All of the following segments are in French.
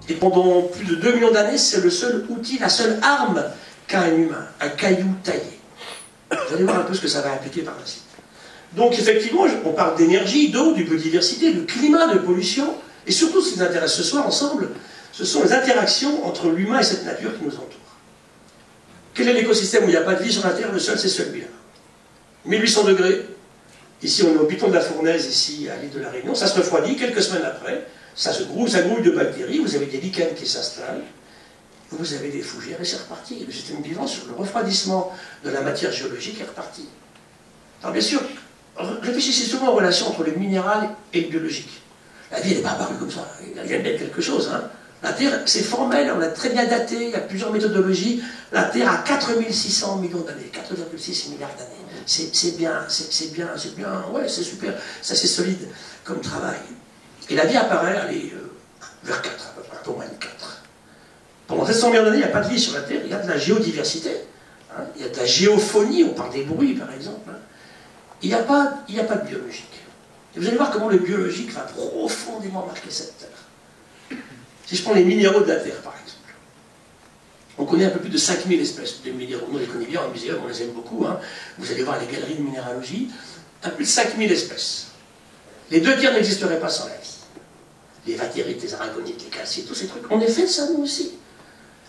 Et pendant plus de 2 millions d'années, c'est le seul outil, la seule arme qu'a un humain, un caillou taillé. Vous allez voir un peu ce que ça va impliquer par la suite. Donc effectivement, on parle d'énergie, d'eau, de biodiversité, de climat, de pollution, et surtout ce qui nous intéresse ce soir ensemble, ce sont les interactions entre l'humain et cette nature qui nous entoure. Quel est l'écosystème où il n'y a pas de vie sur la Terre? Le seul, c'est celui-là. 1800 degrés, ici on est au piton de la Fournaise, ici à l'île de la Réunion, ça se refroidit, quelques semaines après, ça grouille de bactéries, vous avez des lichens qui s'installent, vous avez des fougères et c'est reparti. Le système vivant sur le refroidissement de la matière géologique est reparti. Alors bien sûr, réfléchissez souvent aux relations entre le minéral et le biologique. La vie n'est pas apparue comme ça, il vient d'être quelque chose. Hein. La Terre, c'est formel, on l'a très bien daté, il y a plusieurs méthodologies. La Terre a 4600 millions d'années, 4,6 milliards d'années. C'est bien, ouais, c'est super, ça c'est solide comme travail. Et la vie apparaît, allez, vers 4 à peu près, un peu moins de 4. Pendant 700 millions d'années, il n'y a pas de vie sur la Terre, il y a de la géodiversité, hein, il y a de la géophonie, on parle des bruits par exemple. Hein. Il n'y a pas de biologique. Et vous allez voir comment le biologique va profondément marquer cette Terre. Si je prends les minéraux de la Terre par exemple, on connaît un peu plus de 5000 espèces de minéraux. Nous, on les connaît bien en muséum, on les aime beaucoup. Hein. Vous allez voir les galeries de minéralogie, un peu plus de 5000 espèces. Les 2 tiers n'existeraient pas sans la vie. Les vatérites, les aragonites, les calcites, tous ces trucs. On est fait de ça, nous aussi.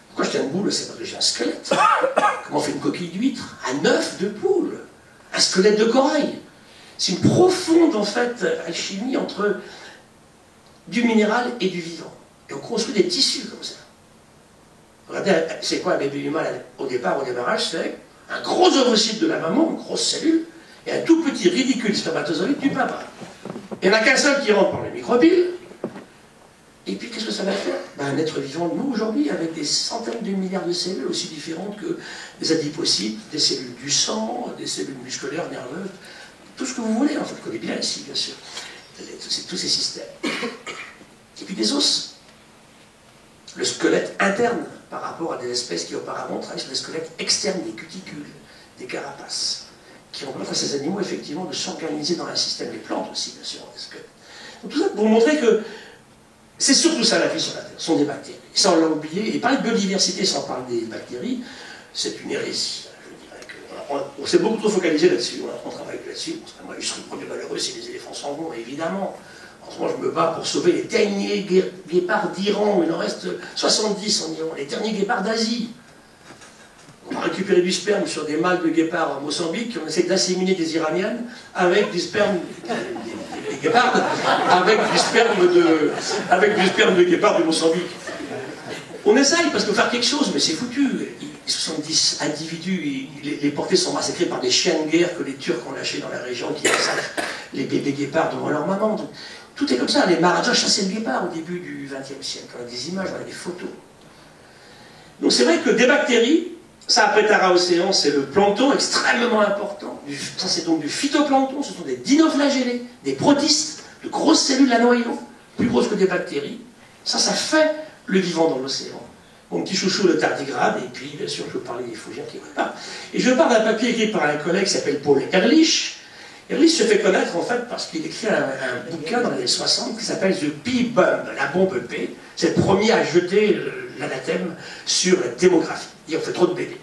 Pourquoi je tiens une boule? C'est parce que j'ai un squelette. Comment on fait une coquille d'huître? Un œuf de poule. Un squelette de corail. C'est une profonde, en fait, alchimie entre du minéral et du vivant. Et on construit des tissus comme ça. Regardez, c'est quoi un bébé humain au démarrage? C'est un gros ovocyte de la maman, une grosse cellule, et un tout petit ridicule spermatozoïde du papa. Il n'y en a qu'un seul qui rentre par le microbile. Et puis, qu'est-ce que ça va faire? Ben, un être vivant de nous aujourd'hui, avec des centaines de milliards de cellules aussi différentes que des adipocytes, des cellules du sang, des cellules musculaires, nerveuses, tout ce que vous voulez, en fait, on connaît bien ici, bien sûr. Tous ces systèmes. Et puis des os. Le squelette interne par rapport à des espèces qui auparavant travaillaient sur des squelettes externes, des cuticules, des carapaces, qui ont permis à ces animaux effectivement de s'organiser dans un système, les plantes aussi, bien sûr, des squelettes. Donc tout ça pour vous montrer que c'est surtout ça la vie sur la Terre, ce sont des bactéries. Et ça on l'a oublié, et parler de biodiversité sans parler des bactéries, c'est une hérésie. Je dirais que on s'est beaucoup trop focalisé là-dessus, on travaille là-dessus. Moi je serais le premier malheureux si les éléphants s'en vont, évidemment. En ce moment, je me bats pour sauver les derniers guépards d'Iran. Il en reste 70 en Iran, les derniers guépards d'Asie. On va récupérer du sperme sur des mâles de guépards en Mozambique. On essaie d'inséminer des Iraniennes avec du sperme des guépards, avec du sperme de guépard de Mozambique. On essaye parce qu'il faut faire quelque chose, mais c'est foutu. 70 individus, les portés sont massacrés par des chiens de guerre que les Turcs ont lâchés dans la région qui massacrent les bébés guépards devant leur maman. Donc, tout est comme ça. Les Maharajas chassaient le guépard au début du XXe siècle. On a des images, on a des photos. Donc c'est vrai que des bactéries, ça après Tara-Océan, c'est le plancton extrêmement important. Ça c'est donc du phytoplancton, ce sont des dinoflagellés, des protistes, de grosses cellules à noyaux, plus grosses que des bactéries. Ça fait le vivant dans l'océan. Mon petit chouchou, le tardigrade, et puis bien sûr je vous parlais des fougères qui préparent. Et je parle d'un papier écrit par un collègue qui s'appelle Paul Ehrlich. Ehrlich se fait connaître en fait parce qu'il écrit un bouquin dans les années 60 qui s'appelle The P-Bomb, la bombe P. C'est le premier à jeter l'anathème sur la démographie. Il dit on fait trop de bébés.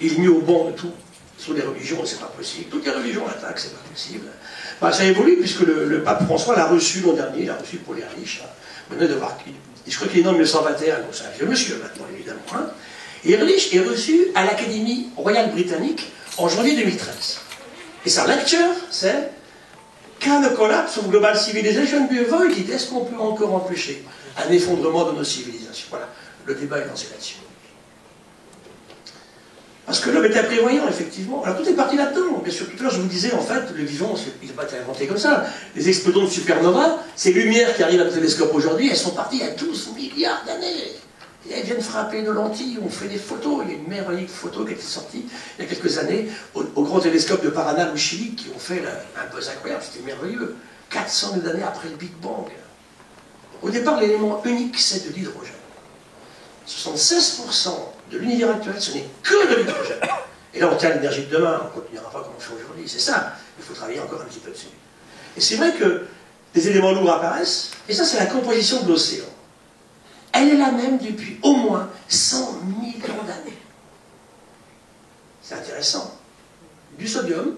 Il est mis au banc de tout. Sur les religions, c'est pas possible. Toutes les religions attaquent, c'est pas possible. Ben, ça évolue puisque le pape François l'a reçu l'an dernier, il a reçu Paul Ehrlich. Maintenant, je crois qu'il est né en 1921, donc c'est un vieux monsieur maintenant, évidemment. Hein. Et Ehrlich est reçu à l'Académie royale britannique en janvier 2013. Et sa lecture, c'est Can a collapse of global civilization be avoided? Est-ce qu'on peut encore empêcher un effondrement de nos civilisations? Voilà, le débat est lancé là-dessus. Parce que l'homme était prévoyant, effectivement. Alors tout est parti là-dedans. Bien sûr, tout à l'heure, je vous disais, en fait, le vivant, il n'a pas été inventé comme ça. Les explosions de supernova, ces lumières qui arrivent à nos télescopes aujourd'hui, elles sont parties il y a 12 milliards d'années. Et elles viennent frapper nos lentilles, on fait des photos. Il y a une merveilleuse photo qui a été sortie il y a quelques années au grand télescope de Paranal au Chili, qui ont fait un buzz incroyable, c'était merveilleux. 400 000 années après le Big Bang. Au départ, l'élément unique, c'est de l'hydrogène. 76% de l'univers actuel, ce n'est que de l'hydrogène. Et là, on tient l'énergie de demain, on ne continuera pas comme on fait aujourd'hui. C'est ça, il faut travailler encore un petit peu dessus. Et c'est vrai que des éléments lourds apparaissent, et ça, c'est la composition de l'océan. elle est la même depuis au moins 100 millions d'années. C'est intéressant. Du sodium,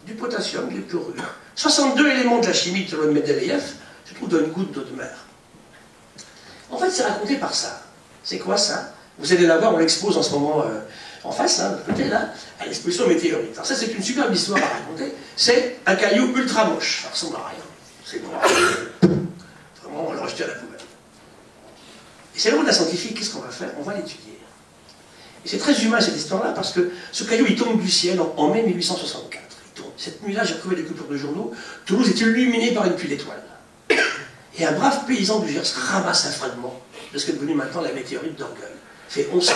du potassium, du chlorure. 62 éléments de la chimie de Mendeleïev se trouvent dans une goutte d'eau de mer. En fait, c'est raconté par ça. C'est quoi ça? Vous allez la voir, on l'expose en ce moment en face, hein, de côté là, à l'exposition météorite. Alors ça, c'est une superbe histoire à raconter. C'est un caillou ultra moche. Ça ressemble à rien. C'est noir. Vraiment, on l'a rejeté à la poubelle. Et c'est le rôle d'un scientifique. Qu'est-ce qu'on va faire? On va l'étudier. Et c'est très humain cette histoire-là, parce que ce caillou, il tombe du ciel en mai 1864. Il tombe. Cette nuit-là, j'ai retrouvé des coupures de journaux. Toulouse est illuminée par une pluie d'étoiles. Et un brave paysan du Gers ramasse un fragment de ce qui est devenu maintenant la météorite d'Orgueil. Fait 11 ans.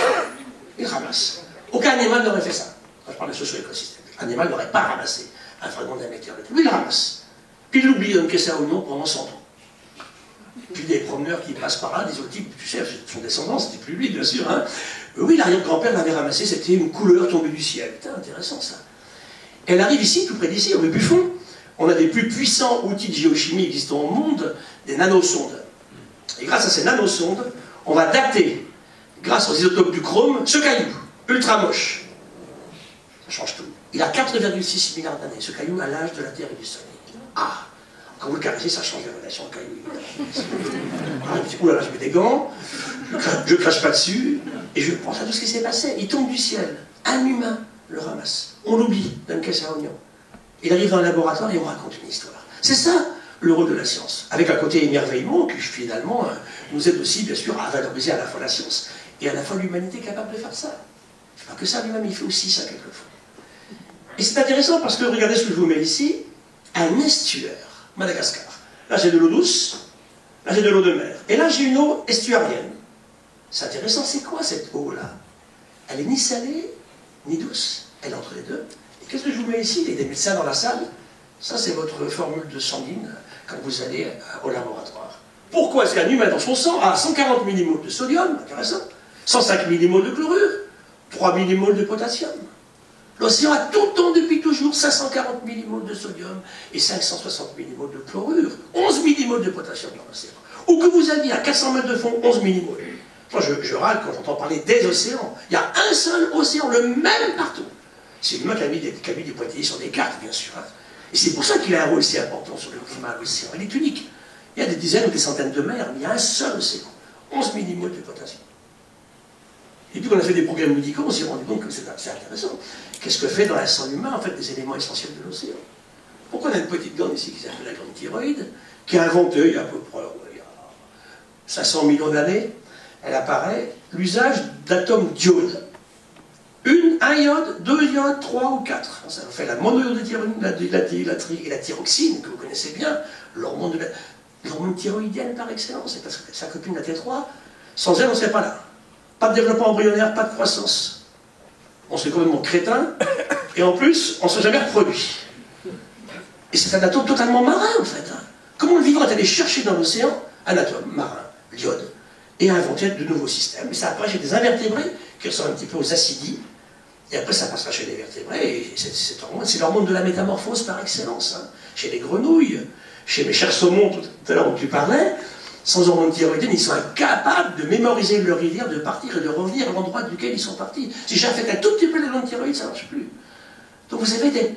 Il ramasse. Aucun animal n'aurait fait ça. Quand je parle de socio-écosystème. L'animal n'aurait pas ramassé un fragment d'un météorite. Lui, il le ramasse. Puis il l'oublie dans une caisse à oignons pendant 100 ans. Puis des promeneurs qui passent par là, des autres types, tu sais, son descendant, c'était plus lui, bien sûr. Hein. Oui, l'arrière-grand-père l'avait ramassé, c'était une couleur tombée du ciel. Putain, intéressant ça. Elle arrive ici, tout près d'ici, au Buffon. On a des plus puissants outils de géochimie existants au monde, des nanosondes. Et grâce à ces nanosondes, on va dater, grâce aux isotopes du chrome, ce caillou, ultra moche. Ça change tout. Il a 4,6 milliards d'années, ce caillou à l'âge de la Terre et du Soleil. Ah! Quand vous le caressez, ça change la relation au caillou, évidemment. Ouh là là, je mets des gants, je crache pas dessus, et je pense à tout ce qui s'est passé. Il tombe du ciel, un humain le ramasse. On l'oublie dans une caisse à oignons. Il arrive dans un laboratoire et on raconte une histoire. C'est ça le rôle de la science, avec un côté émerveillement qui finalement nous aide aussi bien sûr à valoriser à la fois la science et à la fois l'humanité capable de faire ça. Pas que ça lui-même, il fait aussi ça quelquefois. Et c'est intéressant parce que regardez ce que je vous mets ici, un estuaire, Madagascar. Là j'ai de l'eau douce, là j'ai de l'eau de mer, et là j'ai une eau estuarienne. C'est intéressant, c'est quoi cette eau-là? Elle est ni salée, ni douce, elle est entre les deux. Et qu'est-ce que je vous mets ici? Il y a des médecins dans la salle. Ça, c'est votre formule de sanguine quand vous allez au laboratoire. Pourquoi est-ce qu'un humain dans son sang a 140 millimoles de sodium, intéressant, 105 millimoles de chlorure, 3 millimoles de potassium? L'océan a tout le temps, depuis toujours, 540 millimoles de sodium et 560 millimoles de chlorure, 11 millimoles de potassium dans l'océan. Ou que vous aviez à 400 mètres de fond 11 millimoles. Moi, je râle quand j'entends parler des océans. Il y a un seul océan, le même partout. C'est l'humain qui a mis des pointillés sur des cartes, bien sûr. Hein. Et c'est pour ça qu'il a un rôle si important sur le climat à l'océan. Il est unique. Il y a des dizaines ou des centaines de mers, mais il y a un seul océan. 11 millimoles de potassium. Et puis, quand on a fait des programmes médicaux, on s'est rendu compte que c'est intéressant. Qu'est-ce que fait dans la sang humain, en fait, les éléments essentiels de l'océan? Pourquoi on a une petite glande ici qui s'appelle la glande thyroïde, qui a inventé, il y a à peu près 500 millions d'années, elle apparaît, l'usage d'atomes d'iode. Un iode, 2 iodes, 3 ou 4. Ça fait la monoïode de thyroïde, et la thyroxine, que vous connaissez bien, l'hormone thyroïdienne par excellence, c'est parce que sa copine la T3, sans elle, on ne serait pas là. Pas de développement embryonnaire, pas de croissance. On serait complètement crétin, et en plus, on ne serait jamais reproduit. Et c'est un atome totalement marin, en fait. Hein. Comment le vivant est allé chercher dans l'océan un atome marin, l'iode, et a inventé de nouveaux systèmes. Et ça apparaît chez des invertébrés, qui ressemblent un petit peu aux acidies, et après ça passera chez les vertébrés, et c'est l'hormone de la métamorphose par excellence. Hein. Chez les grenouilles, chez mes chers saumons, tout à l'heure dont tu parlais, sans hormone thyroïdienne, ils sont incapables de mémoriser leur rivière, de partir et de revenir à l'endroit duquel ils sont partis. Si j'affecte un tout petit peu l'hormone thyroïde, ça ne marche plus. Donc vous avez des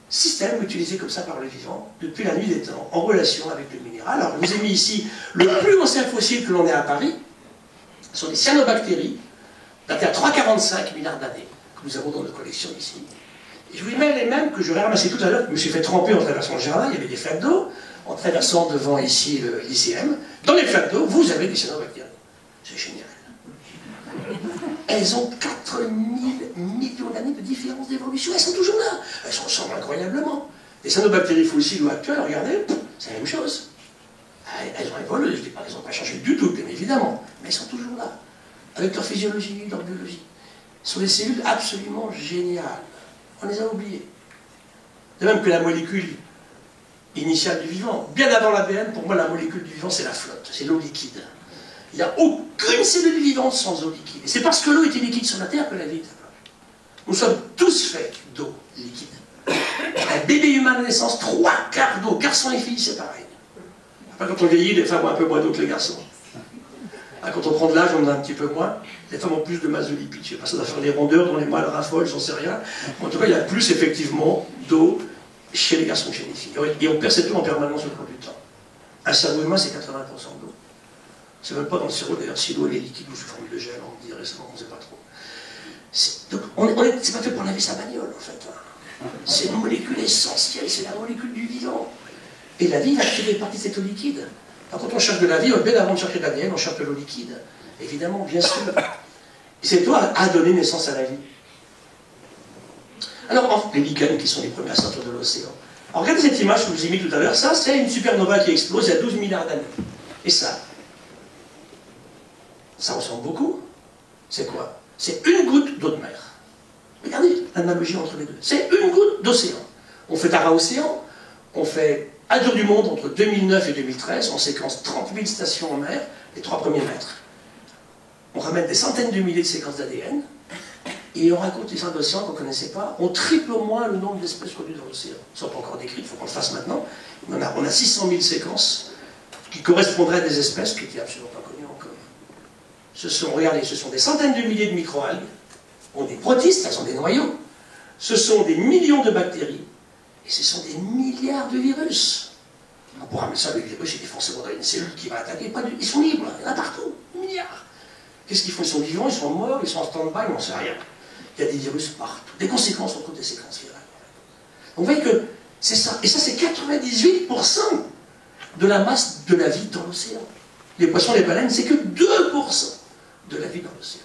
systèmes utilisés comme ça par le vivant, depuis la nuit des temps, en relation avec le minéral. Alors je vous ai mis ici le plus ancien fossile que l'on ait à Paris, ce sont les cyanobactéries, datés à 3,45 milliards d'années, que nous avons dans nos collections ici. Et je vous mets les mêmes que j'aurais ramassés tout à l'heure, que je me suis fait tremper en traversant le jardin, il y avait des flaques d'eau, en traversant devant ici le lycéum. Dans les flaques d'eau, vous avez des cyanobactéries. C'est génial. Elles ont 4000 millions d'années de différence d'évolution, elles sont toujours là. Elles se ressemblent incroyablement. Les cyanobactéries fossiles ou actuelles, regardez, c'est la même chose. Elles ont évolué, je ne dis pas qu'elles n'ont pas changé du tout, bien évidemment, mais elles sont toujours là, avec leur physiologie, leur biologie. Ce sont des cellules absolument géniales. On les a oubliées. De même que la molécule initiale du vivant. Bien avant l'ADN, pour moi, la molécule du vivant, c'est la flotte, c'est l'eau liquide. Il n'y a aucune cellule vivante sans eau liquide. Et c'est parce que l'eau était liquide sur la Terre que la vie est apparue. Nous sommes tous faits d'eau liquide. Un bébé humain à la naissance, 3/4 d'eau. Garçons et filles, c'est pareil. Après, quand on vieillit, les femmes ont un peu moins d'eau que les garçons. Ah, quand on prend de l'âge, on en a un petit peu moins. Les femmes ont plus de masse de lipides. Je ne sais pas, ça doit faire des rondeurs dont les mâles raffolent, j'en sais rien. En tout cas, il y a plus effectivement d'eau chez les garçons que chez les filles. Et on perd cette eau en permanence au cours du temps. Un cerveau humain, c'est 80% d'eau. C'est même pas dans le cerveau, d'ailleurs, si l'eau est liquide ou sous forme de gel, on me dit récemment, on ne sait pas trop. C'est pas fait pour laver sa bagnole, en fait. Hein. C'est une molécule essentielle, c'est la molécule du vivant. Et la vie va créer partie de cette eau liquide. Alors, quand on cherche de la vie, bien avant de chercher de l'ADN, on cherche de l'eau liquide. Évidemment, bien sûr. Et cette eau a donné naissance à la vie. Alors, les lichens qui sont les premiers à sortir de l'océan. Alors, regardez cette image que je vous ai mis tout à l'heure. Ça, c'est une supernova qui explose il y a 12 milliards d'années. Et ça ressemble beaucoup. C'est quoi? C'est une goutte d'eau de mer. Regardez l'analogie entre les deux. C'est une goutte d'océan. On fait Tara-Océan, on fait un tour du monde entre 2009 et 2013, on séquence 30 000 stations en mer, les 3 premiers mètres. On ramène des centaines de milliers de séquences d'ADN, et on raconte l'histoire de l'océan qu'on ne connaissait pas. On triple au moins le nombre d'espèces connues dans l'océan. Ils ne sont pas encore décrites, il faut qu'on le fasse maintenant. On a 600 000 séquences qui correspondraient à des espèces qui étaient absolument pas connues encore. Regardez, ce sont des centaines de milliers de microalgues, on des protistes, elles sont des noyaux. Ce sont des millions de bactéries, et ce sont des milliards de virus. On pourra mettre ça, le virus, il est forcément dans une cellule qui va attaquer. Ils sont libres, il y en a partout, milliards. Qu'est-ce qu'ils font? Ils sont vivants, ils sont morts, ils sont en stand-by, on n'en sait rien. Il y a des virus partout. Des conséquences, on trouve des séquences virales. Donc vous voyez que c'est ça. Et ça, c'est 98% de la masse de la vie dans l'océan. Les poissons, les baleines, c'est que 2% de la vie dans l'océan.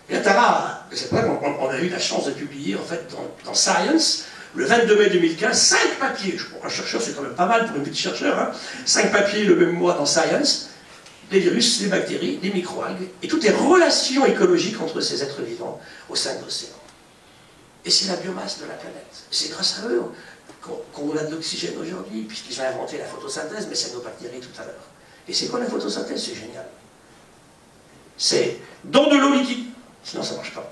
Et la Tara, c'est vrai qu'on a eu la chance de publier, en fait, dans Science, le 22 mai 2015, 5 papiers. Pour un chercheur, c'est quand même pas mal pour un petit chercheur. Hein, 5 papiers le même mois dans Science. Les virus, les bactéries, les microalgues, et toutes les relations écologiques entre ces êtres vivants au sein de l'océan. Et c'est la biomasse de la planète. C'est grâce à eux qu'on a de l'oxygène aujourd'hui, puisqu'ils ont inventé la photosynthèse, mais c'est nos bactéries tout à l'heure. Et c'est quoi la photosynthèse? C'est génial. C'est dans de l'eau liquide, sinon ça ne marche pas.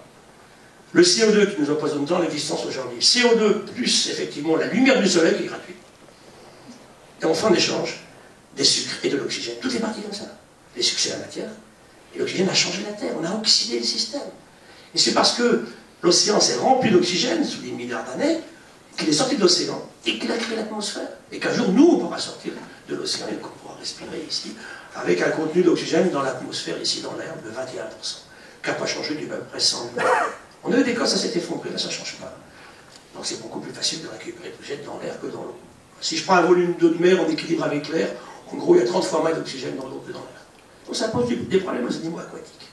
Le CO2 qui nous empoisonne tant l'existence aujourd'hui. CO2 plus effectivement la lumière du soleil qui est gratuite. Et on fait en échange des sucres et de l'oxygène. Tout est parti comme ça. Les sucres, c'est la matière. Et l'oxygène a changé la Terre. On a oxydé le système. Et c'est parce que l'océan s'est rempli d'oxygène sous des milliards d'années qu'il est sorti de l'océan et qu'il a créé l'atmosphère. Et qu'un jour, nous, on pourra sortir de l'océan et qu'on pourra respirer ici avec un contenu d'oxygène dans l'atmosphère, ici dans l'air, de 21%. Qui n'a pas changé depuis à peu près 100 000 ans. On a eu des cas, ça s'est effondré, là ça ne change pas. Donc c'est beaucoup plus facile de récupérer l'oxygène dans l'air que dans l'eau. Si je prends un volume d'eau de mer en équilibre avec l'air, en gros, il y a 30 fois moins d'oxygène dans l'eau que dans l'air. Donc ça pose des problèmes aux animaux aquatiques.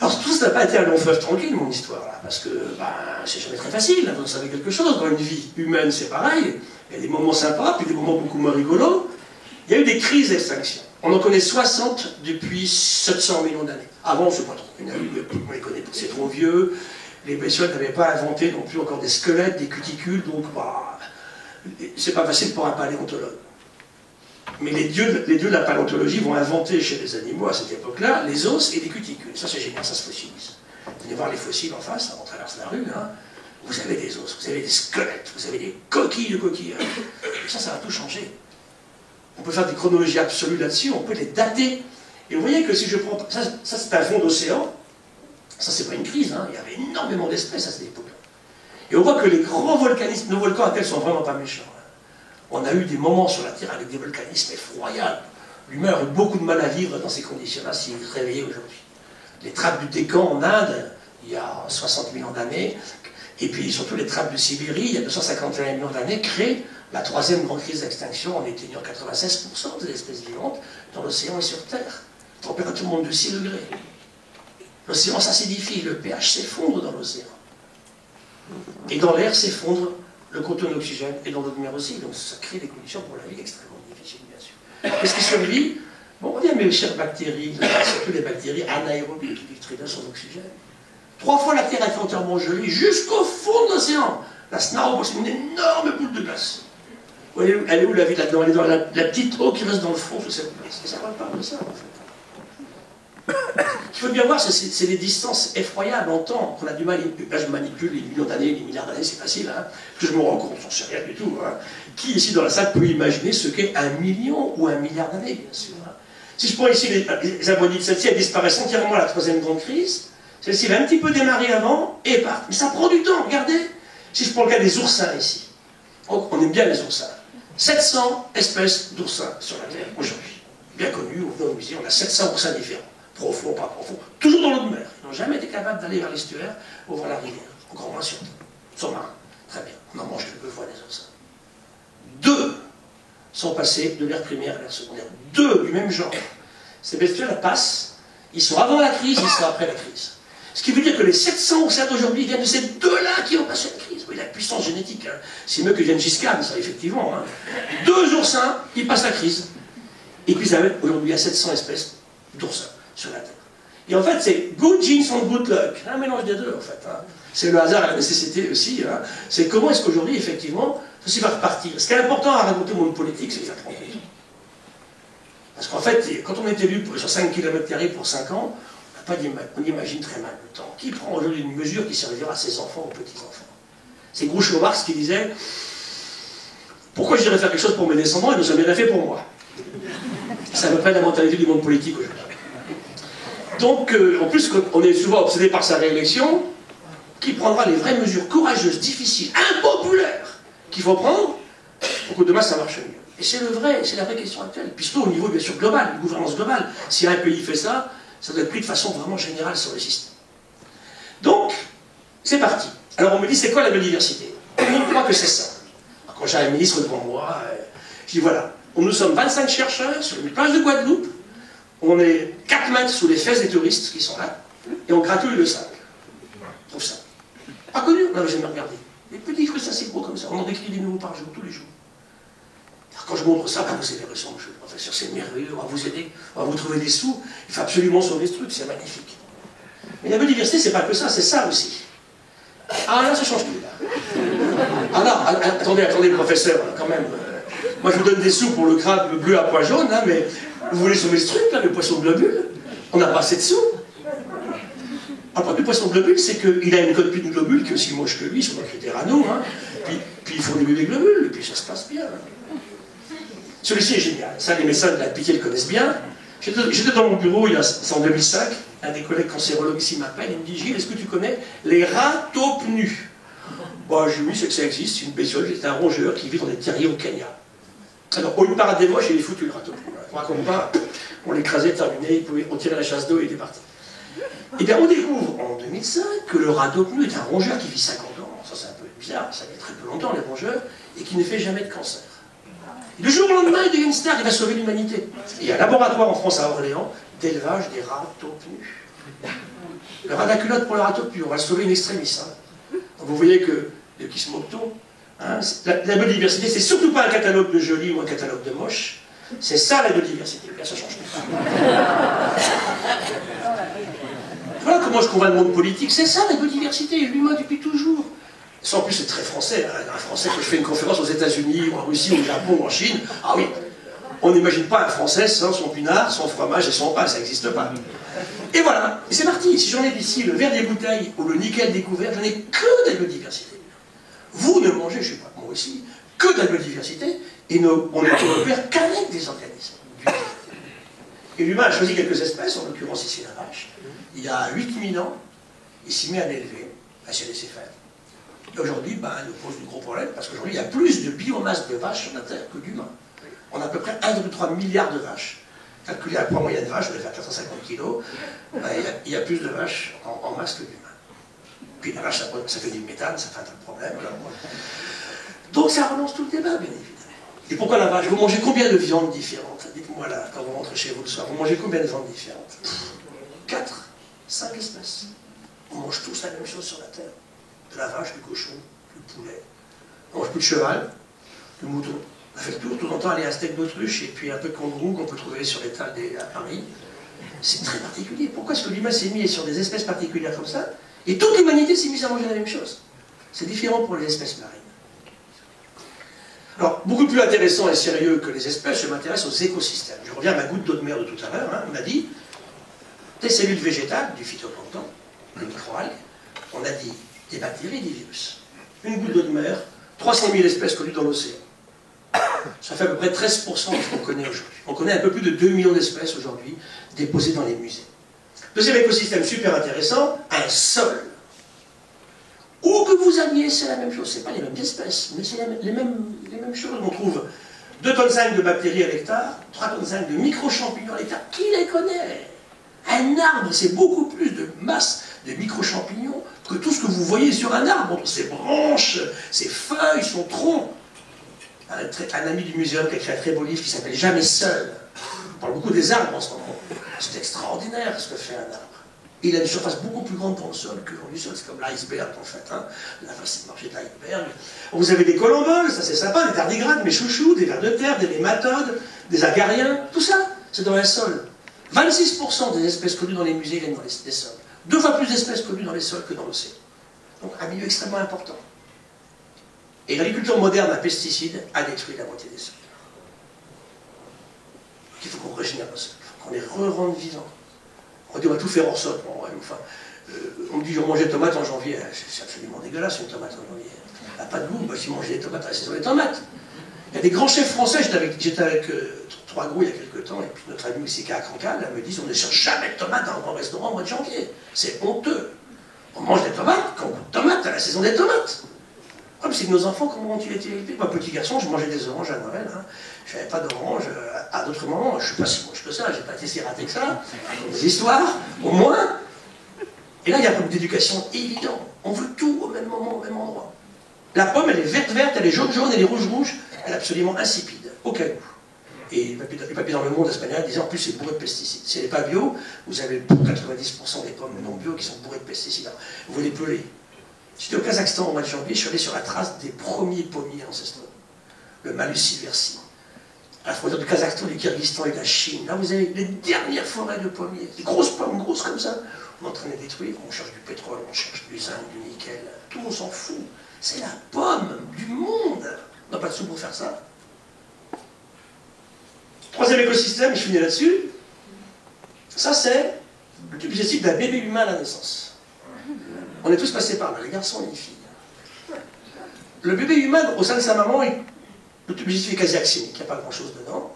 Alors tout ça n'a pas été un long fleuve tranquille, mon histoire, là, parce que c'est jamais très facile, vous en savez quelque chose, dans une vie humaine c'est pareil, il y a des moments sympas, puis des moments beaucoup moins rigolos. Il y a eu des crises d'extinction. On en connaît 60 depuis 700 millions d'années. Avant, on ne sait pas trop, on les connaît pas, c'est trop vieux, les bestioles n'avaient pas inventé non plus encore des squelettes, des cuticules, donc c'est pas facile pour un paléontologue. Mais les dieux de la paléontologie vont inventer chez les animaux à cette époque-là les os et les cuticules. Ça c'est génial, ça se fossilise. Vous allez voir les fossiles en face, on traverse la rue, hein. Vous avez des os, vous avez des squelettes, vous avez des coquilles de coquillages. Et ça va tout changer. On peut faire des chronologies absolues là-dessus, on peut les dater. Et vous voyez que si je prends... Ça c'est un fond d'océan, ça c'est pas une crise, hein. Il y avait énormément d'espèces à cette époque-là. Et on voit que les grands volcanismes, nos volcans actuels sont vraiment pas méchants. On a eu des moments sur la Terre avec des volcanismes effroyables. L'humain a eu beaucoup de mal à vivre dans ces conditions-là s'il se réveillait aujourd'hui. Les trappes du Décan en Inde, il y a 60 millions d'années, et puis surtout les trappes de Sibérie, il y a 251 millions d'années, créent la troisième grande crise d'extinction en éteignant 96% des espèces vivantes dans l'océan et sur Terre. La température monte de 6 degrés. L'océan s'acidifie, le pH s'effondre dans l'océan. Et dans l'air s'effondre le contenu d'oxygène et dans l'eau de mer aussi, donc ça crée des conditions pour la vie extrêmement difficiles, bien sûr. Qu'est-ce qui survit? Bon, on dit à mes chères bactéries, surtout les bactéries anaérobies qui vivent très bien sans oxygène. 3 fois la Terre a été entièrement gelée jusqu'au fond de l'océan. La Snareau, c'est une énorme boule de glace. Elle est où la vie là-dedans? Elle est dans la petite eau qui reste dans le fond, je sais pas. Ça parle de ça, en fait. Ce qu'il faut bien voir, c'est des distances effroyables en temps, qu'on a du mal, là je manipule les millions d'années, les milliards d'années, c'est facile, hein, que je me rends compte, j'en sais rien du tout. Hein. Qui ici dans la salle peut imaginer ce qu'est 1 million ou 1 milliard d'années, bien sûr. Hein. Si je prends ici les abonnés de celle-ci, elle disparaissent entièrement à la troisième grande crise. Celle-ci va un petit peu démarrer avant et part. Mais ça prend du temps, regardez. Si je prends le cas des oursins ici, on aime bien les oursins. 700 espèces d'oursins sur la Terre aujourd'hui. Bien connus, on va au musée, on a 700 oursins différents. Profonds, pas profonds. Toujours dans l'eau de mer. Ils n'ont jamais été capables d'aller vers l'estuaire ou vers la rivière. Encore moins sur Terre. Ils sont marins. Très bien. On en mange quelques fois des oursins. 2 sont passés de l'ère primaire à l'ère secondaire. 2 du même genre. Ces bestioles passent. Ils sont avant la crise, ils sont après la crise. Ce qui veut dire que les 700 oursins d'aujourd'hui viennent de ces 2-là qui ont passé la crise. Oui, la puissance génétique, hein. C'est mieux que Gengis Khan, ça, effectivement. Hein. 2 oursins, ils passent la crise. Et puis, ça va être aujourd'hui à 700 espèces d'oursins sur la Terre. Et en fait, c'est good genes and good luck. Un mélange des deux, en fait. Hein. C'est le hasard et la nécessité aussi. Hein. C'est comment est-ce qu'aujourd'hui, effectivement, ceci va repartir. Ce qui est important à raconter au monde politique, c'est que ça prend compte. Parce qu'en fait, quand on est élu sur 5 km² pour 5 ans, on imagine très mal le temps. Qui prend aujourd'hui une mesure qui servira à ses enfants, aux petits-enfants? C'est Groucho Marx qui disait « Pourquoi je dirais faire quelque chose pour mes descendants et ne jamais rien fait pour moi ?» C'est à peu près la mentalité du monde politique aujourd'hui. Donc, en plus, on est souvent obsédé par sa réélection. Qui prendra les vraies mesures courageuses, difficiles, impopulaires qu'il faut prendre pour que demain ça marche mieux? Et c'est la vraie question actuelle. Puis surtout au niveau, bien sûr, global, de gouvernance globale. Si un pays fait ça, ça doit être pris de façon vraiment générale sur le système. Donc, c'est parti. Alors on me dit, c'est quoi la biodiversité? Tout le monde croit que c'est ça. Alors, quand j'ai un ministre devant moi, je dis, voilà, nous sommes 25 chercheurs sur une plage de Guadeloupe, on est 4 mètres sous les fesses des touristes qui sont là, et on gratouille le sable. Je trouve ça. Pas connu, on n'avait jamais regardé. Des petits crustacés gros comme ça, on en décrit des nouveaux par jour, tous les jours. Alors quand je montre ça, vous avez raison, monsieur le professeur, c'est merveilleux, on va vous aider, on va vous trouver des sous, il faut absolument sauver ce truc, c'est magnifique. Mais la biodiversité, c'est pas que ça, c'est ça aussi. Ah là, ça change tout, là. Ah là, attendez, professeur, quand même. Moi, je vous donne des sous pour le crabe bleu à pois jaune, hein, mais vous voulez sauver ce truc, là, le poisson globule? On n'a pas assez de sous. Alors, le poisson globule, c'est qu'il a une copine globule qui est aussi moche que lui, sur nos critères à nous, hein. Puis il faut des bébés globules, et puis ça se passe bien. Celui-ci est génial. Ça, les médecins de la Pitié le connaissent bien. J'étais dans mon bureau, c'est en 2005, un des collègues cancérologues ici m'appelle, il me dit, Gilles, est-ce que tu connais les ratopnus? Bon, je lui dis, c'est que ça existe, c'est une bestiole, c'est un rongeur qui vit dans des terriers au Kenya. Alors, au lieu de parade des moches, il est foutu le ratopnu. Je ne raconte pas, on l'écrasait, terminé, on tirait la chasse d'eau et il est parti. Et bien, on découvre en 2005 que le ratopnu est un rongeur qui vit 50 ans. Ça, c'est un peu bizarre, ça vit très peu longtemps, les rongeurs, et qui ne fait jamais de cancer. Et du jour au lendemain, il devient une star, il va sauver l'humanité. Il y a un laboratoire en France, à Orléans, d'élevage des ratopnus. Le rat à culotte pour le ratopnu, on va le sauver in extremis. Hein. Donc vous voyez que, de qui se moque-t-on, hein, la biodiversité, c'est surtout pas un catalogue de jolis ou un catalogue de moches. C'est ça la biodiversité. Bien, ça change tout. Voilà comment je convainc le monde politique. C'est ça la biodiversité, l'humain depuis toujours. Ça, en plus, c'est très français. Hein. Un Français, quand je fais une conférence aux États-Unis, ou en Russie, ou au Japon, ou en Chine, ah oui, on n'imagine pas un Français sans son pinard, son fromage et son pain, ça n'existe pas. Et voilà, et c'est parti. Si j'en ai ici le verre des bouteilles ou le nickel découvert, je n'ai que de la biodiversité. Vous ne mangez, je ne sais pas, moi aussi, que de la biodiversité, et on ne coopère qu'avec des organismes. Et l'humain a choisi quelques espèces, en l'occurrence ici la vache. Il y a 8000 ans, il s'y met à l'élever, à se laisser faire. Et aujourd'hui, il nous pose de gros problèmes, parce qu'aujourd'hui, il y a plus de biomasse de vaches sur la Terre que d'humains. On a à peu près 1,3 milliard de vaches. Calculé à poids moyen de vache, on est à 450 kg, il y a plus de vaches en masse que d'humains. Puis la vache, ça fait du méthane, ça fait un tas de problèmes. Donc ça relance tout le débat, bien évidemment. Et pourquoi la vache? Vous mangez combien de viandes différentes? Dites-moi là, quand vous rentrez chez vous le soir, vous mangez combien de viandes différentes? 4, 5 espèces. On mange tous la même chose sur la Terre. De la vache, du cochon, du poulet. On mange plus de cheval, de mouton. On fait le tour, tout le temps aller à un steak d'autruche et puis un peu de kangourou qu'on peut trouver sur l'étal à Paris. C'est très particulier. Pourquoi est-ce que l'humain s'est mis sur des espèces particulières comme ça et toute l'humanité s'est mise à manger la même chose? C'est différent pour les espèces marines. Alors, beaucoup plus intéressant et sérieux que les espèces, je m'intéresse aux écosystèmes. Je reviens à ma goutte d'eau de mer de tout à l'heure. Hein, on a dit des cellules végétales, du phytoplancton, des microalgues. On a dit des bactéries, des virus. Une goutte d'eau de mer, 300 000 espèces connues dans l'océan. Ça fait à peu près 13% de ce qu'on connaît aujourd'hui. On connaît un peu plus de 2 millions d'espèces aujourd'hui déposées dans les musées. Deuxième écosystème super intéressant, un sol. Où que vous alliez, c'est la même chose. Ce n'est pas les mêmes espèces, mais c'est les mêmes choses. On trouve 2,5 tonnes de bactéries à l'hectare, 3,5 tonnes de micro-champignons à l'hectare. Qui les connaît? Un arbre, c'est beaucoup plus de masse de micro-champignons que tout ce que vous voyez sur un arbre. Ses branches, ses feuilles, son tronc. Un ami du muséum qui a écrit un très beau livre qui s'appelle Jamais seul. On parle beaucoup des arbres en ce moment. C'est extraordinaire ce que fait un arbre. Il a une surface beaucoup plus grande dans le sol que dans le sol. C'est comme l'iceberg en fait. Hein. La facile de marcher de l'iceberg. Vous avez des colomboles, ça c'est sympa, des tardigrades, mes chouchous, des vers de terre, des nématodes, des agariens. Tout ça, c'est dans un sol. 26% des espèces connues dans les musées viennent dans les sols. 2 fois plus d'espèces connues dans les sols que dans l'océan. Donc un milieu extrêmement important. Et l'agriculture moderne à pesticides a détruit la moitié des sols. Donc il faut qu'on régénère nos sols, il faut qu'on les re-rende vivants. On dit on va tout faire hors sol. Bon, ouais, enfin, on me dit je mangeais des tomates en janvier. C'est absolument dégueulasse une tomate en janvier. Elle n'a pas de goût. Moi, si manger des tomates à la saison des tomates. Il y a des grands chefs français. J'étais avec 3 gros il y a quelques temps. Et puis notre ami Messica à Cancale, elle me dit on ne cherche jamais de tomates dans un grand restaurant au mois de janvier. C'est honteux. On mange des tomates quand on goûte de tomates à la saison des tomates. Comme c'est que nos enfants, comment ont-ils été élevés? Moi, petit garçon, je mangeais des oranges à Noël. Hein. Je n'avais pas d'oranges à d'autres moments. Je ne suis pas si moche que ça, je n'ai pas été si raté que ça. Des histoires, au moins. Et là, il y a un problème d'éducation évident. On veut tout au même moment, au même endroit. La pomme, elle est verte, elle est jaune, elle est rouge, elle est absolument insipide. Aucun goût. Et les papiers dans le monde espagnol disaient en plus c'est bourré de pesticides. Si elle n'est pas bio, vous avez 90% des pommes non bio qui sont bourrées de pesticides. Vous les pelez. J'étais au Kazakhstan au mois de janvier, je suis allé sur la trace des premiers pommiers ancestraux. Le Malus silversi. À la frontière du Kazakhstan, du Kyrgyzstan et de la Chine. Là, vous avez les dernières forêts de pommiers. Des grosses pommes, grosses comme ça. On est en train de les détruire. On cherche du pétrole, on cherche du zinc, du nickel. Tout le monde s'en fout. C'est la pomme du monde. On n'a pas de sous pour faire ça. Troisième écosystème, je finis là-dessus. Ça, c'est le tube digestif d'un bébé humain à la naissance. On est tous passés par là, les garçons et les filles. Le bébé humain, au sein de sa maman, le tube digestif est quasi axénique, il n'y a pas grand-chose dedans.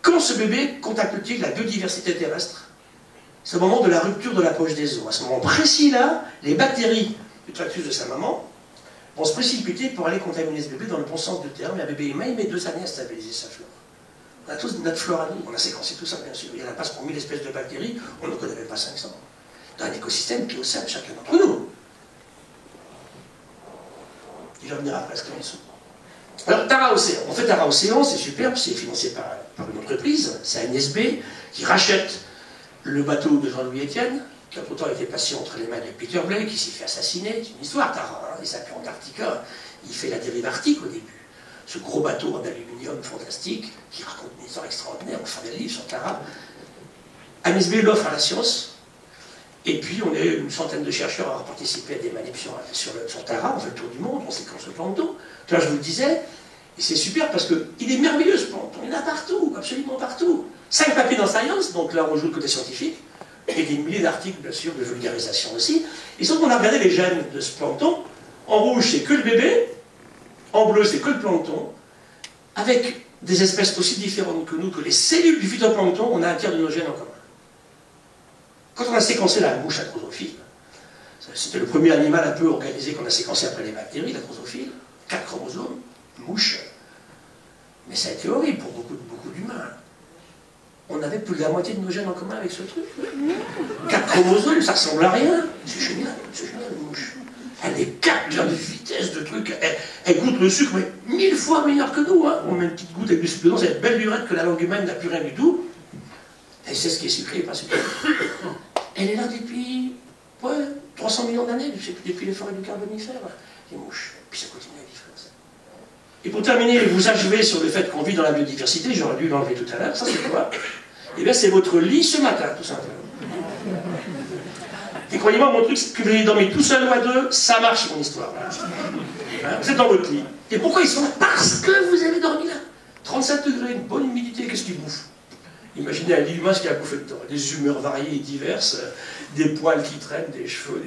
Quand ce bébé contacte-t-il la biodiversité terrestre? C'est au moment de la rupture de la poche des os. À ce moment précis-là, les bactéries du tractus de sa maman vont se précipiter pour aller contaminer ce bébé dans le bon sens du terme. Et un bébé humain, il met 2 années à stabiliser sa flore. On a tous notre flore à nous, on a séquencé tout ça, bien sûr. Il y en a pas pour 1000 espèces de bactéries, on ne connaît même pas 500. Dans un écosystème qui est au sein de chacun d'entre nous. Il va venir après ce qu'il y a en dessous. Alors, Tara Océan. En fait, Tara Océan, c'est superbe, c'est financé par une entreprise, c'est ANSB, qui rachète le bateau de Jean-Louis Etienne, qui a pourtant été passé entre les mains de Peter Blake, qui s'est fait assassiner. C'est une histoire, Tara. Hein. Il s'appelle Antarctica, il fait la dérive arctique au début. Ce gros bateau en aluminium fantastique, qui raconte une histoire extraordinaire, on fait des livres sur Tara. ANSB l'offre à la science. Et puis, on est une centaine de chercheurs à avoir participé à des manips sur Tara, on fait le tour du monde, on séquence le plancton. Là, je vous le disais, et c'est super parce qu'il est merveilleux ce plancton, il y en a partout, absolument partout. 5 papiers dans Science, donc là on joue le côté scientifique, et des milliers d'articles, bien sûr, de vulgarisation aussi. Et sauf qu'on a regardé les gènes de ce plancton, en rouge c'est que le bébé, en bleu c'est que le plancton, avec des espèces aussi différentes que nous, que les cellules du phytoplancton, on a un tiers de nos gènes en commun. Quand on a séquencé la mouche à drosophile, c'était le premier animal un peu organisé qu'on a séquencé après les bactéries, la drosophile, 4 chromosomes, mouche. Mais ça a été horrible pour beaucoup d'humains. On avait plus de la moitié de nos gènes en commun avec ce truc. 4 chromosomes, ça ressemble à rien. C'est génial, une mouche. Elle est 4 de vitesse de trucs. Elle goûte le sucre, mais 1000 fois meilleure que nous. Hein. On met une petite goutte avec du sucre dedans, cette belle lurette que la langue humaine n'a plus rien du tout. Elle sait ce qui est sucré et pas sucré. Elle est là depuis 300 millions d'années, depuis les forêts du Carbonifère, les mouches. Puis ça continue à vivre comme ça. Et pour terminer, vous achevez sur le fait qu'on vit dans la biodiversité, j'aurais dû l'enlever tout à l'heure, ça c'est quoi? Eh bien c'est votre lit ce matin, tout simplement. Et croyez-moi, mon truc, c'est que vous allez dormir tout seul ou à deux, ça marche mon histoire. Hein, vous êtes dans votre lit. Et pourquoi ils sont là? Parce que vous avez dormi là. 37 degrés, une bonne humidité, qu'est-ce qu'ils bouffent? Imaginez un lit humain ce qu'il a bouffé dedans. Des humeurs variées et diverses, des poils qui traînent, des cheveux,